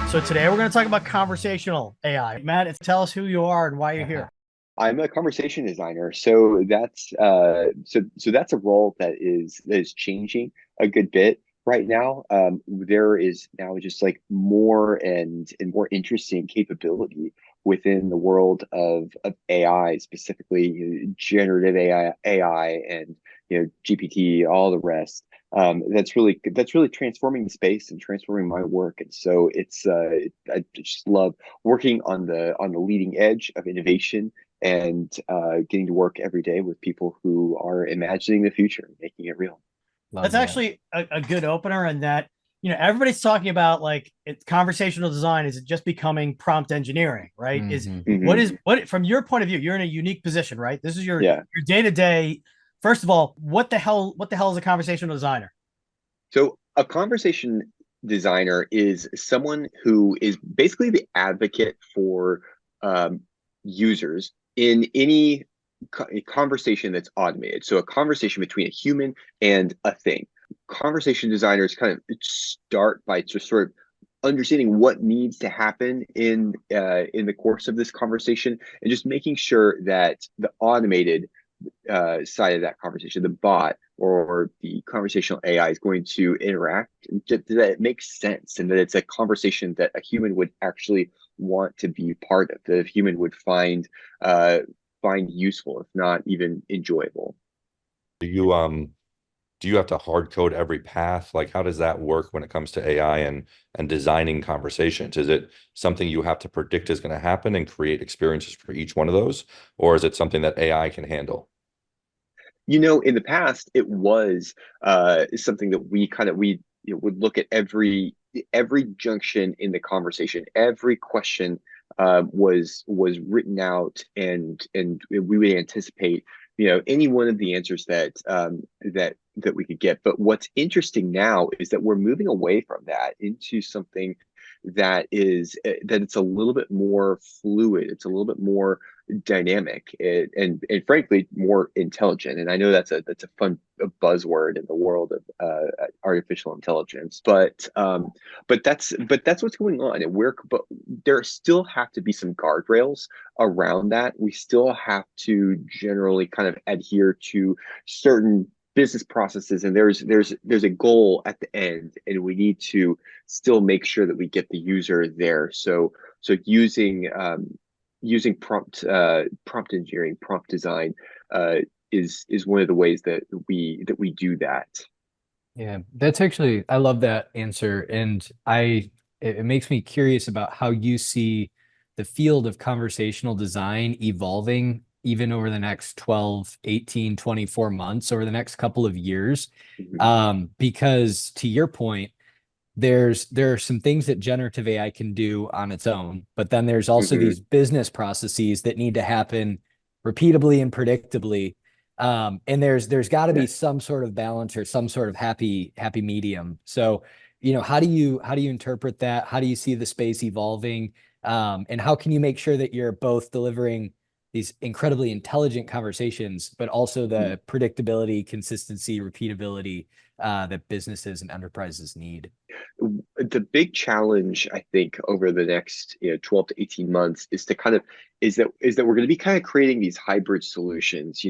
So today we're going to talk about conversational AI. Matt, tell us who you are and why you're here. I'm a conversation designer, so that's a role that is changing a good bit right now. There is now just like more and more interesting capability within the world of AI, specifically generative AI, and GPT, all the rest. That's really transforming the space and transforming my work, and so I just love working on the leading edge of innovation and getting to work every day with people who are imagining the future and making it real. That's Love that. actually a good opener, and that everybody's talking about like conversational design is just becoming prompt engineering, right? Is Hmm. what Hmm. is what from your point of view? You're in a unique position, right? This is Yeah. your day to day. First of all, what the hell is a conversational designer? So a conversation designer is someone who is basically the advocate for um, users in any conversation that's automated. So a conversation between a human and a thing. Conversation designers kind of start by just sort of understanding what needs to happen in the course of this conversation, and just making sure that the automated side of that conversation, the bot or the conversational AI is going to interact, that it makes sense, and that it's a conversation that a human would actually want to be part of, that a human would uh, find useful, if not even enjoyable. Do you have to hard code every path? Like, how does that work when it comes to AI and designing conversations? Is it something you have to predict is going to happen and create experiences for each one of those, or is it something that AI can handle? In the past, it was something that we would look at every junction in the conversation. Every question was written out, and we would anticipate any one of the answers that we could get. But what's interesting now is that we're moving away from that into something that it's a little bit more fluid. It's a little bit more dynamic, and frankly more intelligent. And I know that's a fun buzzword in the world of artificial intelligence, but that's what's going on. But there still have to be some guardrails around that. We still have to generally kind of adhere to certain business processes, and there's a goal at the end, and we need to still make sure that we get the user there. So using prompt engineering, prompt design, uh, is one of the ways that we do that. Yeah, that's actually, I love that answer. And it makes me curious about how you see the field of conversational design evolving even over the next 12, 18, 24 months, over the next couple of years. Mhm. Because to your point, there are some things that generative AI can do on its own, but then there's also Mhm. these business processes that need to happen repeatably and predictably. And there's got to Yeah. be some sort of balance or some sort of happy medium. So, how do you interpret that? How do you see the space evolving? And how can you make sure that you're both delivering these incredibly intelligent conversations, but also the predictability, consistency, repeatability that businesses and enterprises need? The big challenge, I think, over the next 12 to 18 months is that we're going to be kind of creating these hybrid solutions.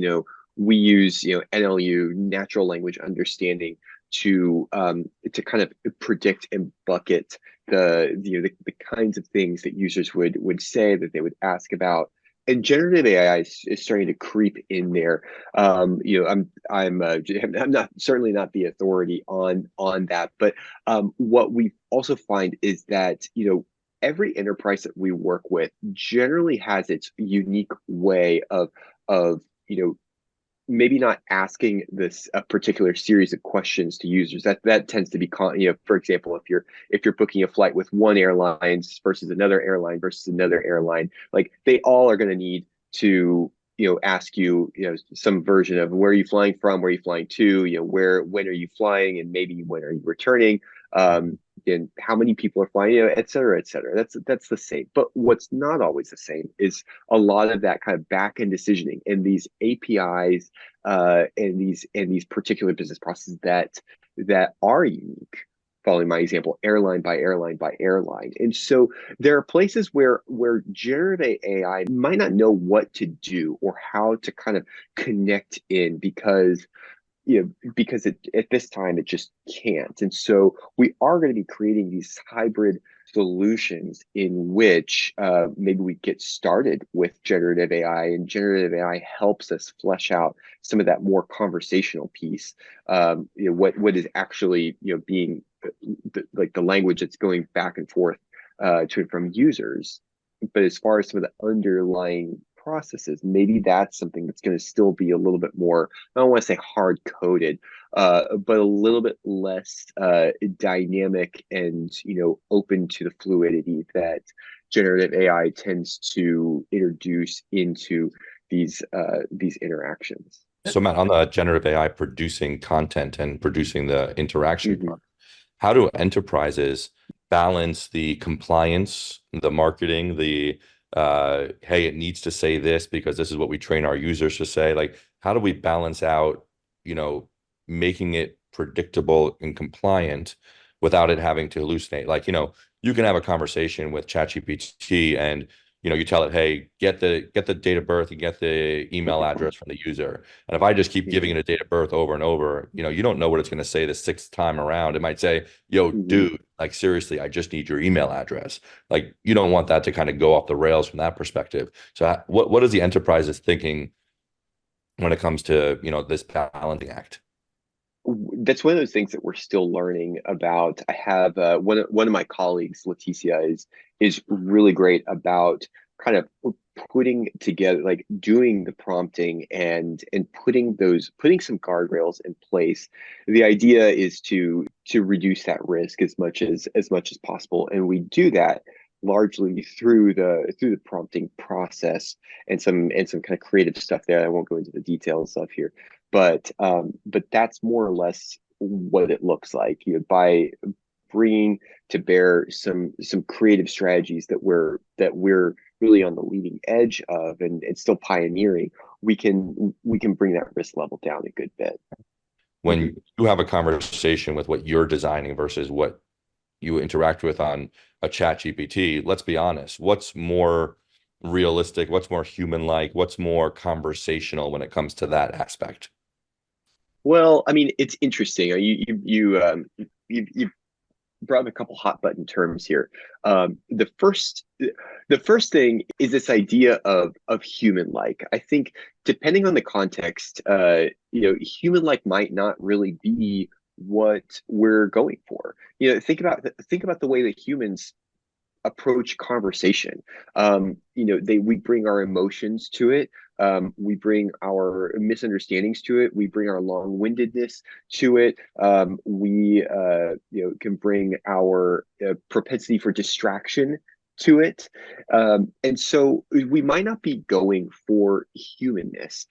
We use NLU, natural language understanding, to kind of predict and bucket the kinds of things that users would say, that they would ask about. And generative AI is starting to creep in there. I'm not, certainly not the authority on that, but what we also find is that every enterprise that we work with generally has its unique way of maybe not asking this a particular series of questions to users. That tends to be for example, if you're booking a flight with one airline versus another airline, like they all are going to need to ask you some version of where are you flying from, where are you flying to, when are you flying, and maybe when are you returning, and how many people are flying, et cetera, et cetera. That's the same. But what's not always the same is a lot of that kind of back end decisioning and these APIs, and these particular business processes that are unique following my example, airline by airline by airline. And so there are places where generative AI might not know what to do or how to kind of connect in because because at this time it just can't. And so we are going to be creating these hybrid solutions in which maybe we get started with generative AI, and generative AI helps us flesh out some of that more conversational piece. What is actually being like the language that's going back and forth to and from users. But as far as some of the underlying processes, maybe that's something that's going to still be a little bit more, I don't want to say hard coded, but a little bit less dynamic and open to the fluidity that generative AI tends to introduce into these interactions. So Matt, on the generative AI producing content and producing the interaction Mhm. part, how do enterprises balance the compliance, the marketing, the hey, it needs to say this because this is what we train our users to say? Like, how do we balance out, making it predictable and compliant without it having to hallucinate? Like, you can have a conversation with ChatGPT and you tell it, hey, get the date of birth and get the email address from the user. And if I just keep giving it a date of birth over and over, you don't know what it's going to say the sixth time around. It might say, yo, dude, like seriously, I just need your email address. Like, you don't want that to kind of go off the rails from that perspective. So what is the enterprise is thinking when it comes to, this balancing act? That's one of those things that we're still learning about. I have one of my colleagues, Leticia, is really great about kind of putting together, like doing the prompting and putting some guardrails in place. The idea is to reduce that risk as much as possible, and we do that largely through the prompting process and some kind of creative stuff there. I won't go into the details of here, but that's more or less what it looks like. By bringing to bear some creative strategies that we're really on the leading edge of and still pioneering, we can bring that risk level down a good bit. When you have a conversation with what you're designing versus what you interact with on a chat GPT, let's be honest, what's more realistic, what's more human-like, what's more conversational when it comes to that aspect? Well, I mean, it's interesting. You brought up a couple hot button terms here. The first thing is this idea of human-like. I think depending on the context, human-like might not really be what we're going for. Think about the way that humans approach conversation. We bring our emotions to it. We bring our misunderstandings to it. We bring our long-windedness to it. We can bring our propensity for distraction to it. And so we might not be going for humanness.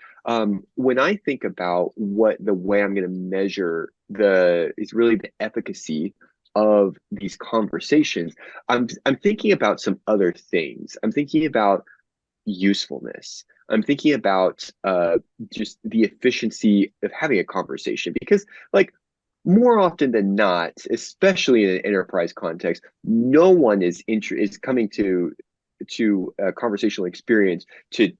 When I think about the way I'm going to measure is really the efficacy of these conversations, I'm thinking about some other things. I'm thinking about usefulness. I'm thinking about just the efficiency of having a conversation, because like more often than not, especially in an enterprise context, no one is coming to a conversational experience to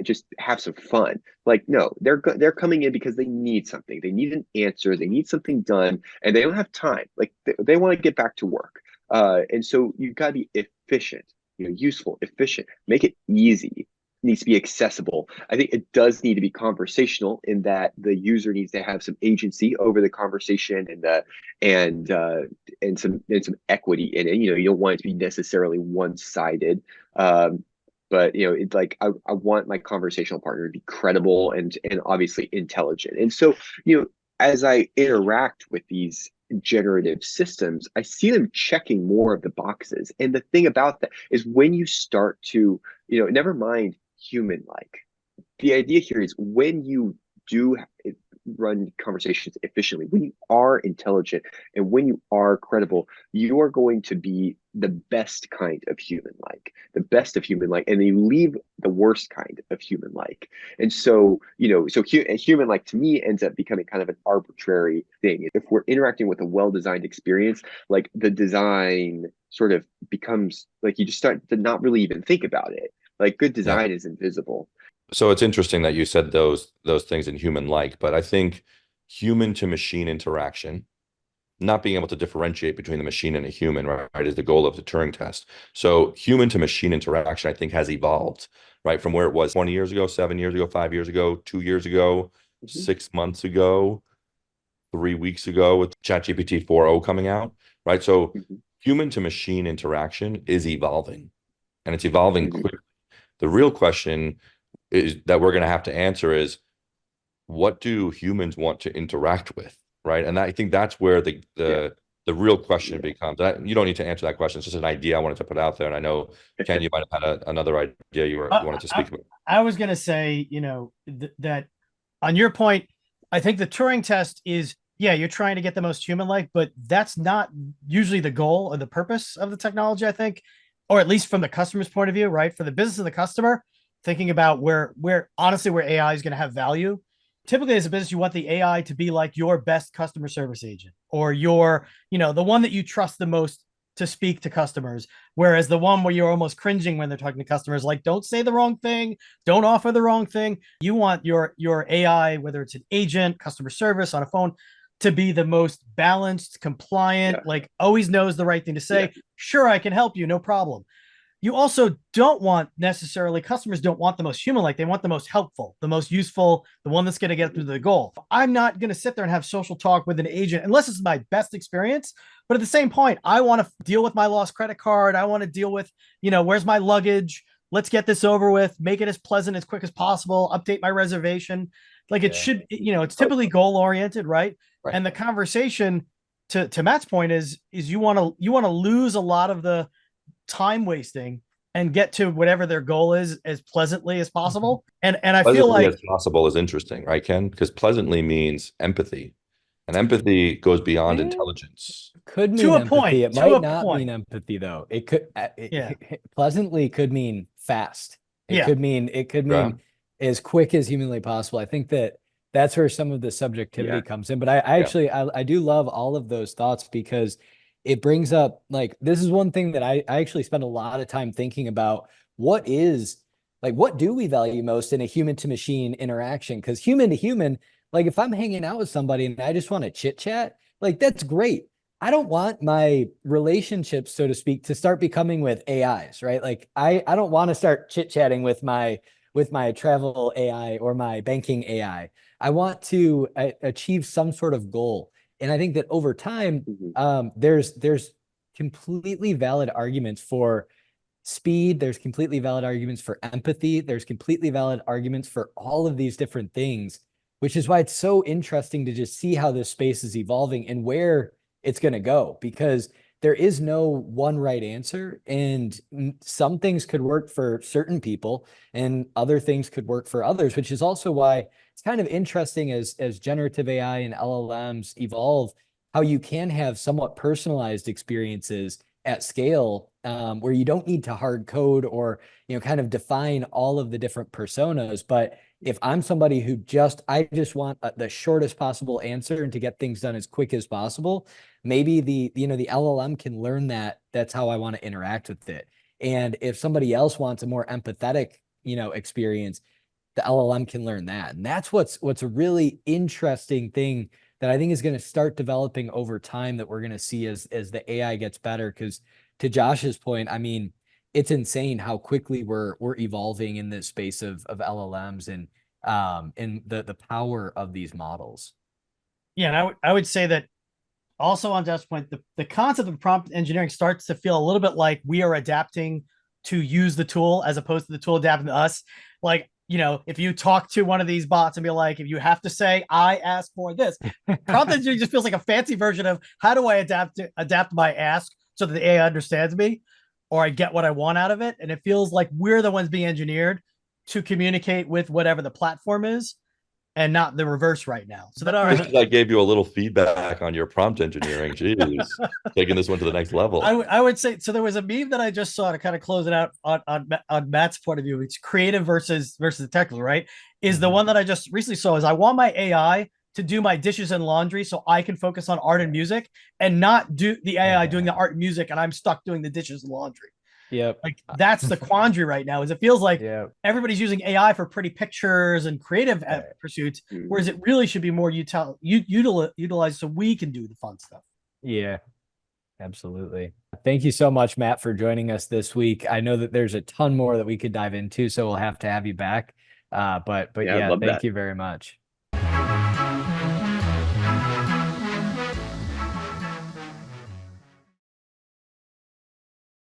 just have some fun. Like, no, they're coming in because they need something. They need an answer. They need something done, and they don't have time. Like they want to get back to work. And so you've got to be efficient, useful, efficient. Make it easy. It needs to be accessible. I think it does need to be conversational in that the user needs to have some agency over the conversation and some equity in it. You don't want it to be necessarily one-sided. But it's like I want my conversational partner to be credible and obviously intelligent. And so as I interact with these generative systems, I see them checking more of the boxes. And the thing about that is when you start to never mind human-like. The idea here is when you do run conversations efficiently, when you are intelligent, and when you are credible, you are going to be the best kind of human-like, the best of human-like, and then you leave the worst kind of human-like. And so, human-like to me ends up becoming kind of an arbitrary thing. If we're interacting with a well-designed experience, like the design sort of becomes like you just start to not really even think about it. Like good Yeah. design is invisible. So it's interesting that you said those things in human like, but I think human to machine interaction, not being able to differentiate between the machine and a human, right, is the goal of the Turing test. So human to machine interaction, I think, has evolved, right, from where it was 20 years ago, 7 years ago, 5 years ago, 2 years ago, Mhm. 6 months ago, 3 weeks ago with ChatGPT 4.0 coming out, right? So Mhm. human to machine interaction is evolving, and it's evolving Mhm. quickly. The real question is that we're going to have to answer is, what do humans want to interact with, right? And I think that's where the Yeah. the real question Yeah. becomes. You don't need to answer that question. It's just an idea I wanted to put out there. And I know, Ken, you might have had another idea you wanted to I, speak about. I was going to say, that on your point, I think the Turing test is, yeah, you're trying to get the most human-like, but that's not usually the goal or the purpose of the technology, I think, or at least from the customer's point of view, right? For the business of the customer, thinking about where honestly where AI is going to have value. Typically, as a business, you want the AI to be like your best customer service agent or the one that you trust the most to speak to customers. Whereas the one where you're almost cringing when they're talking to customers, like don't say the wrong thing, don't offer the wrong thing. You want your AI, whether it's an agent, customer service on a phone, to be the most balanced, compliant, Yeah. like always knows the right thing to say. Yeah. Sure, I can help you, no problem. You also don't want necessarily, customers don't want the most human like, they want the most helpful, the most useful, the one that's going to get through the goal. I'm not going to sit there and have social talk with an agent unless it's my best experience. But at the same point, I want to deal with my lost credit card. I want to deal with, where's my luggage? Let's get this over with, make it as pleasant as quick as possible, update my reservation. Like it should, it's typically goal oriented, right? Right. And the conversation, to Matt's point, is you want to lose a lot of the time wasting and get to whatever their goal is as pleasantly as possible. And I feel Pleasantly like, as possible is interesting, right, Ken? Because pleasantly means empathy, and empathy goes beyond intelligence. Could to mean a point, empathy. It to might a not mean point. empathy though. It could Yeah. pleasantly could mean fast. Yeah. It could Yeah. mean as quick as humanly possible. I think that's where some of the subjectivity Yeah. comes in. But I actually I do love all of those thoughts because it brings up, like, this is one thing that I actually spend a lot of time thinking about. What do we value most in a human to machine interaction? Because human to human, like if I'm hanging out with somebody and I just want to chit chat, like that's great. I don't want my relationships, so to speak, to start becoming with AIs, right? Like I don't want to start chit-chatting with my travel AI or my banking AI. I want to achieve some sort of goal. And I think that over time, Mhm. there's completely valid arguments for speed. There's completely valid arguments for empathy. There's completely valid arguments for all of these different things, which is why it's so interesting to just see how this space is evolving and where it's going to go, because there is no one right answer. And some things could work for certain people and other things could work for others, which is also why it's kind of interesting as generative AI and LLMs evolve, how you can have somewhat personalized experiences at scale, where you don't need to hard code or kind of define all of the different personas. But if I'm somebody who I just want the shortest possible answer and to get things done as quick as possible, maybe the LLM can learn that that's how I want to interact with it. And if somebody else wants a more empathetic experience, the LLM can learn that. And that's what's a really interesting thing that I think is going to start developing over time, that we're going to see as the AI gets better. Because to Josh's point, I mean, it's insane how quickly we're evolving in this space of LLMs and the power of these models. Yeah. And I would say that also on Jeff's point, the concept of prompt engineering starts to feel a little bit like we are adapting to use the tool as opposed to the tool adapting to us. Like, if you talk to one of these bots and be like, if you have to say, I ask for this, prompt engineering just feels like a fancy version of how do I adapt my ask so that the AI understands me or I get what I want out of it. And it feels like we're the ones being engineered to communicate with whatever the platform is. and not the reverse right now. So that I gave you a little feedback on your prompt engineering. Jeez, taking this one to the next level. I would say so. There was a meme that I just saw to kind of close it out on Matt's point of view. It's creative versus the technical, right? Is the one that I just recently saw is I want my AI to do my dishes and laundry so I can focus on art and music and not do the AI doing the art and music and I'm stuck doing the dishes and laundry. Yep. Like that's the quandary right now is it feels like everybody's using AI for pretty pictures and creative pursuits, whereas it really should be more utilized so we can do the fun stuff. Yeah, absolutely. Thank you so much, Matt, for joining us this week. I know that there's a ton more that we could dive into, so we'll have to have you back. But yeah, thank you very much.